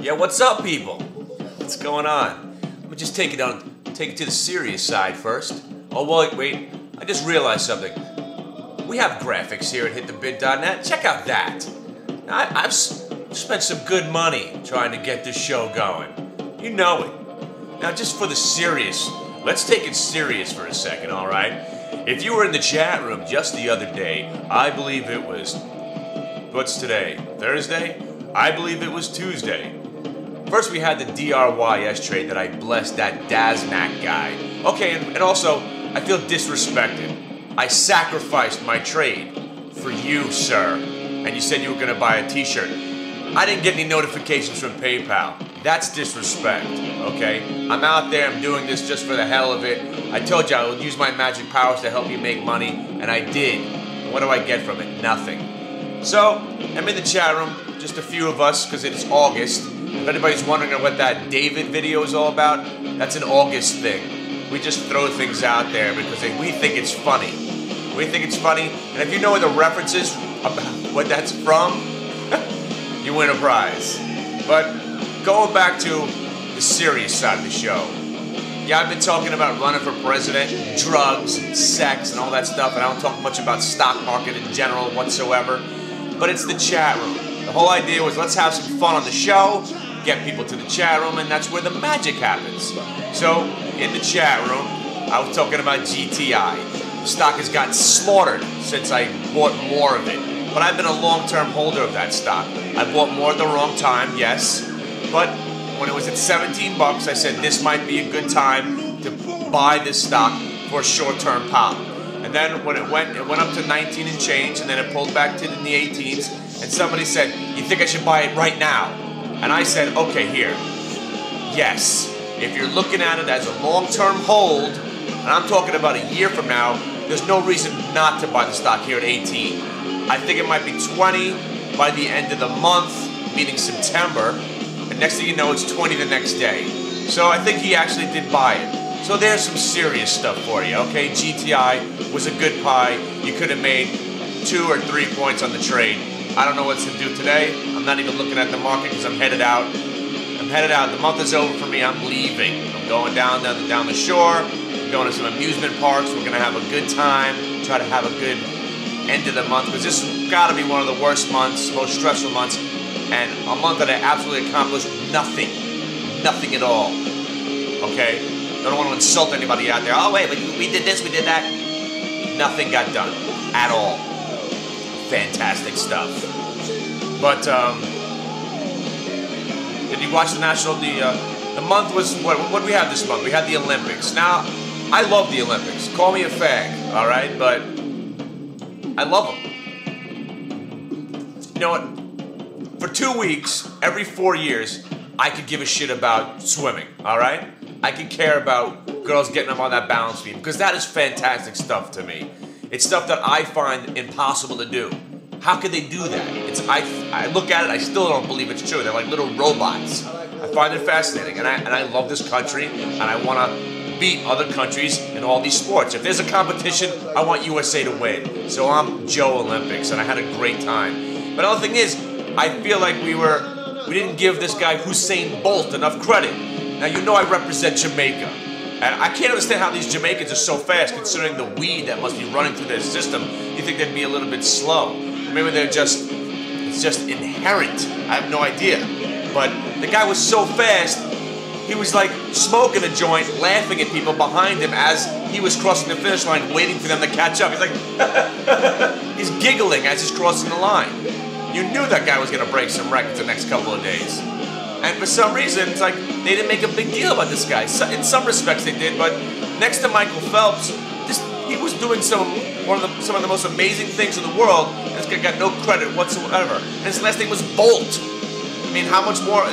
Yeah, what's up, people? What's going on? Let me just take it to the serious side first. Oh, wait, I just realized something. We have graphics here at HitTheBid.net. Check out that. I've spent some good money trying to get this show going. You know it. Now, just for the serious, let's take it serious for a second, all right? If you were in the chat room just the other day, I believe it was, what's today? Thursday? I believe it was Tuesday. First, we had the DRYS trade that I blessed that Daznak guy. Okay, and also, I feel disrespected. I sacrificed my trade for you, sir. And you said you were going to buy a t-shirt. I didn't get any notifications from PayPal. That's disrespect, okay? I'm out there, I'm doing this just for the hell of it. I told you I would use my magic powers to help you make money, and I did. And what do I get from it? Nothing. So, I'm in the chat room, just a few of us, because it's August. If anybody's wondering what that David video is all about, that's an August thing. We just throw things out there because we think it's funny. We think it's funny, and if you know the references about what that's from, you win a prize. But going back to the serious side of the show. Yeah, I've been talking about running for president, and drugs, and sex, and all that stuff, and I don't talk much about stock market in general whatsoever. But it's the chat room. The whole idea was let's have some fun on the show, get people to the chat room, and that's where the magic happens. So, in the chat room, I was talking about GTI. The stock has gotten slaughtered since I bought more of it. But I've been a long-term holder of that stock. I bought more at the wrong time, yes. But when it was at 17 bucks, I said this might be a good time to buy this stock for a short-term pop. And then when it went up to 19 and change, and then it pulled back to in the 18s, and somebody said, you think I should buy it right now? And I said, okay, here. Yes, if you're looking at it as a long-term hold, and I'm talking about a year from now, there's no reason not to buy the stock here at 18. I think it might be 20 by the end of the month, meaning September, and next thing you know, it's 20 the next day. So I think he actually did buy it. So there's some serious stuff for you, okay? GTI was a good buy. You could have made 2 or 3 points on the trade. I don't know what to do today. I'm not even looking at the market because I'm headed out. The month is over for me. I'm leaving. I'm going down the shore. I'm going to some amusement parks. We're going to have a good time. Try to have a good end of the month because this has got to be one of the worst months, most stressful months, and a month that I absolutely accomplished nothing. Nothing at all. Okay? I don't want to insult anybody out there. Oh, wait, we did this, we did that. Nothing got done at all. Fantastic stuff. But did you watch the month was what do we have this month? We had the Olympics. Now, I love the Olympics. Call me a fag, all right? But I love them. You know what? For 2 weeks, every 4 years, I could give a shit about swimming, all right? I could care about girls getting up on that balance beam because that is fantastic stuff to me. It's stuff that I find impossible to do. How could they do that? I look at it, I still don't believe it's true. They're like little robots. I find it fascinating, and I love this country, and I want to beat other countries in all these sports. If there's a competition, I want USA to win. So I'm Joe Olympics, and I had a great time. But the other thing is, I feel like we didn't give this guy Usain Bolt enough credit. Now, you know I represent Jamaica. And I can't understand how these Jamaicans are so fast, considering the weed that must be running through their system. You think they'd be a little bit slow. Maybe it's just inherent. I have no idea. But the guy was so fast, he was like smoking a joint, laughing at people behind him as he was crossing the finish line, waiting for them to catch up. He's like, he's giggling as he's crossing the line. You knew that guy was going to break some records the next couple of days. And for some reason, it's like they didn't make a big deal about this guy. In some respects they did, but next to Michael Phelps, he was doing some of the most amazing things in the world, and this guy got no credit whatsoever. And his last name was Bolt. I mean, how much more?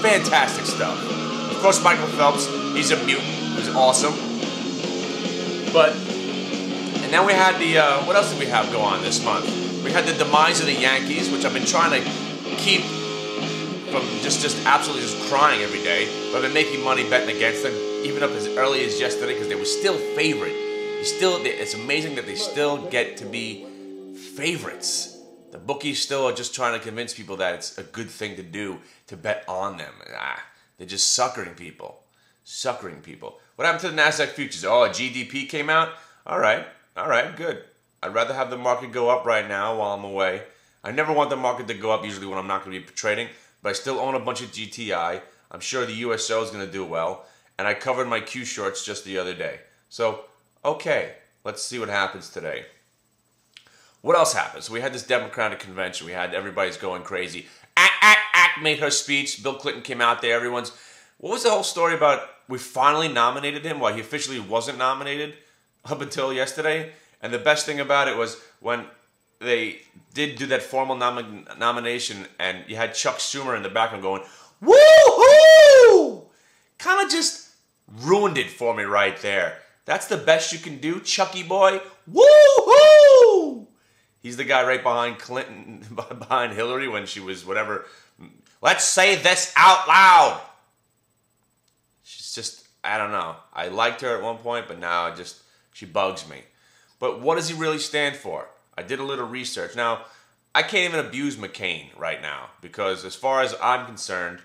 Fantastic stuff. Of course, Michael Phelps, he's a mutant. He's awesome. And then we had what else did we have go on this month? We had the demise of the Yankees, which I've been trying to keep from just absolutely just crying every day. But I've been making money betting against them, even up as early as yesterday, because they were still favorite. It's amazing that they still get to be favorites. The bookies still are just trying to convince people that it's a good thing to do to bet on them. They're just suckering people. Suckering people. What happened to the NASDAQ futures? Oh, GDP came out? All right, good. I'd rather have the market go up right now while I'm away. I never want the market to go up usually when I'm not going to be trading, but I still own a bunch of GTI. I'm sure the USO is going to do well, and I covered my Q shorts just the other day. So, okay, let's see what happens today. What else happened? So we had this Democratic convention. We had everybody's going crazy. Made her speech. Bill Clinton came out there. What was the whole story about we finally nominated him while he officially wasn't nominated up until yesterday? And the best thing about it was when they did do that formal nomination and you had Chuck Schumer in the background going, woo-hoo! Kind of just ruined it for me right there. That's the best you can do, Chucky boy. Woo-hoo! He's the guy right behind Clinton, behind Hillary when she was whatever. Let's say this out loud. She's just, I don't know. I liked her at one point, but now she bugs me. But what does he really stand for? I did a little research. Now, I can't even abuse McCain right now because as far as I'm concerned,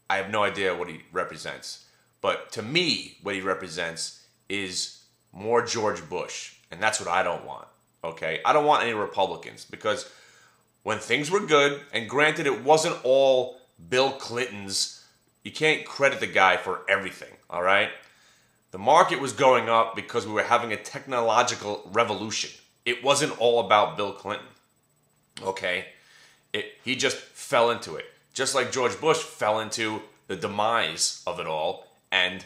I have no idea what he represents. But to me, what he represents is more George Bush. And that's what I don't want. Okay? I don't want any Republicans because when things were good, and granted it wasn't all Bill Clinton's, you can't credit the guy for everything, all right? The market was going up because we were having a technological revolution. It wasn't all about Bill Clinton, okay? He just fell into it. Just like George Bush fell into the demise of it all and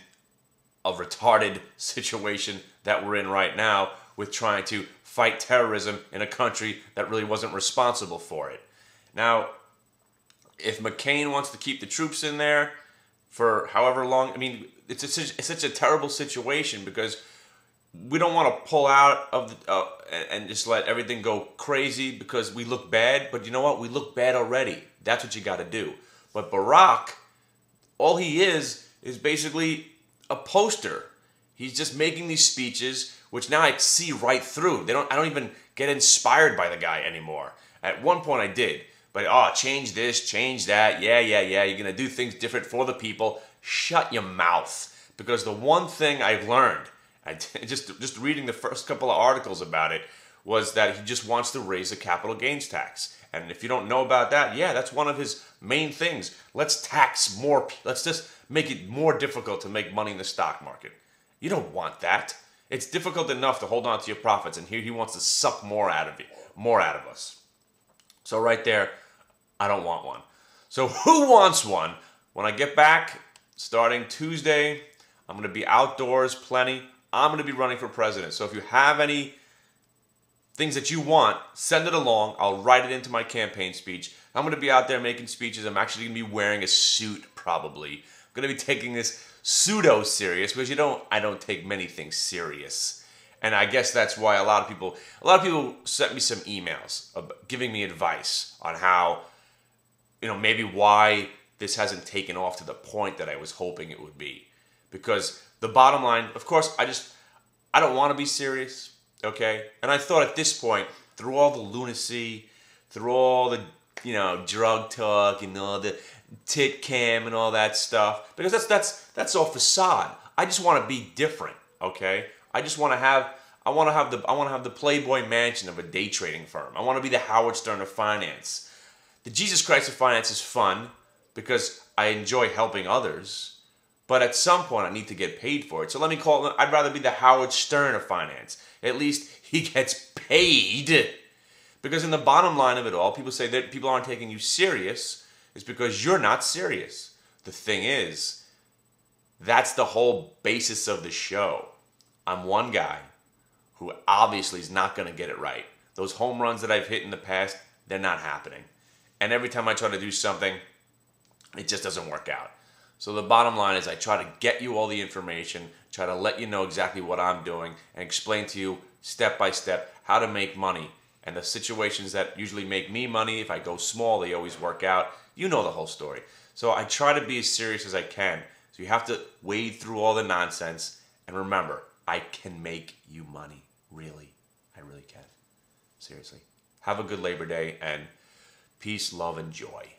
a retarded situation that we're in right now with trying to fight terrorism in a country that really wasn't responsible for it. Now, if McCain wants to keep the troops in there for however long, I mean, it's such a terrible situation because we don't want to pull out of and just let everything go crazy because we look bad. But you know what? We look bad already. That's what you got to do. But Barack, all he is basically a poster. He's just making these speeches, which now I see right through. I don't even get inspired by the guy anymore. At one point I did. But, change this, change that. Yeah. You're going to do things different for the people. Shut your mouth. Because the one thing I've learned, just reading the first couple of articles about it, was that he just wants to raise the capital gains tax. And if you don't know about that, yeah, that's one of his main things. Let's tax more. Let's just make it more difficult to make money in the stock market. You don't want that. It's difficult enough to hold on to your profits, and here he wants to suck more out of us. So right there, I don't want one. So who wants one? When I get back, starting Tuesday, I'm going to be outdoors plenty. I'm going to be running for president. So if you have any things that you want, send it along. I'll write it into my campaign speech. I'm going to be out there making speeches. I'm actually going to be wearing a suit probably. I'm going to be taking this pseudo serious because I don't take many things serious. And I guess that's why a lot of people sent me some emails giving me advice on how, maybe why this hasn't taken off to the point that I was hoping it would be. Because the bottom line, of course, I don't want to be serious, okay? And I thought at this point, through all the lunacy, through all the, drug talk, the tit cam and all that stuff, because that's all facade. I just want to be different, okay? I want to have the Playboy mansion of a day trading firm. I want to be the Howard Stern of finance. The Jesus Christ of finance is fun because I enjoy helping others, but at some point I need to get paid for it. So let me call it, I'd rather be the Howard Stern of finance. At least he gets paid. Because in the bottom line of it all, people say that people aren't taking you serious is because you're not serious. The thing is, that's the whole basis of the show. I'm one guy who obviously is not going to get it right. Those home runs that I've hit in the past, they're not happening. And every time I try to do something, it just doesn't work out. So the bottom line is I try to get you all the information, try to let you know exactly what I'm doing, and explain to you step by step how to make money. And the situations that usually make me money, if I go small, they always work out. You know the whole story. So I try to be as serious as I can. So you have to wade through all the nonsense. And remember, I can make you money. Really. I really can. Seriously. Have a good Labor Day, and peace, love, and joy.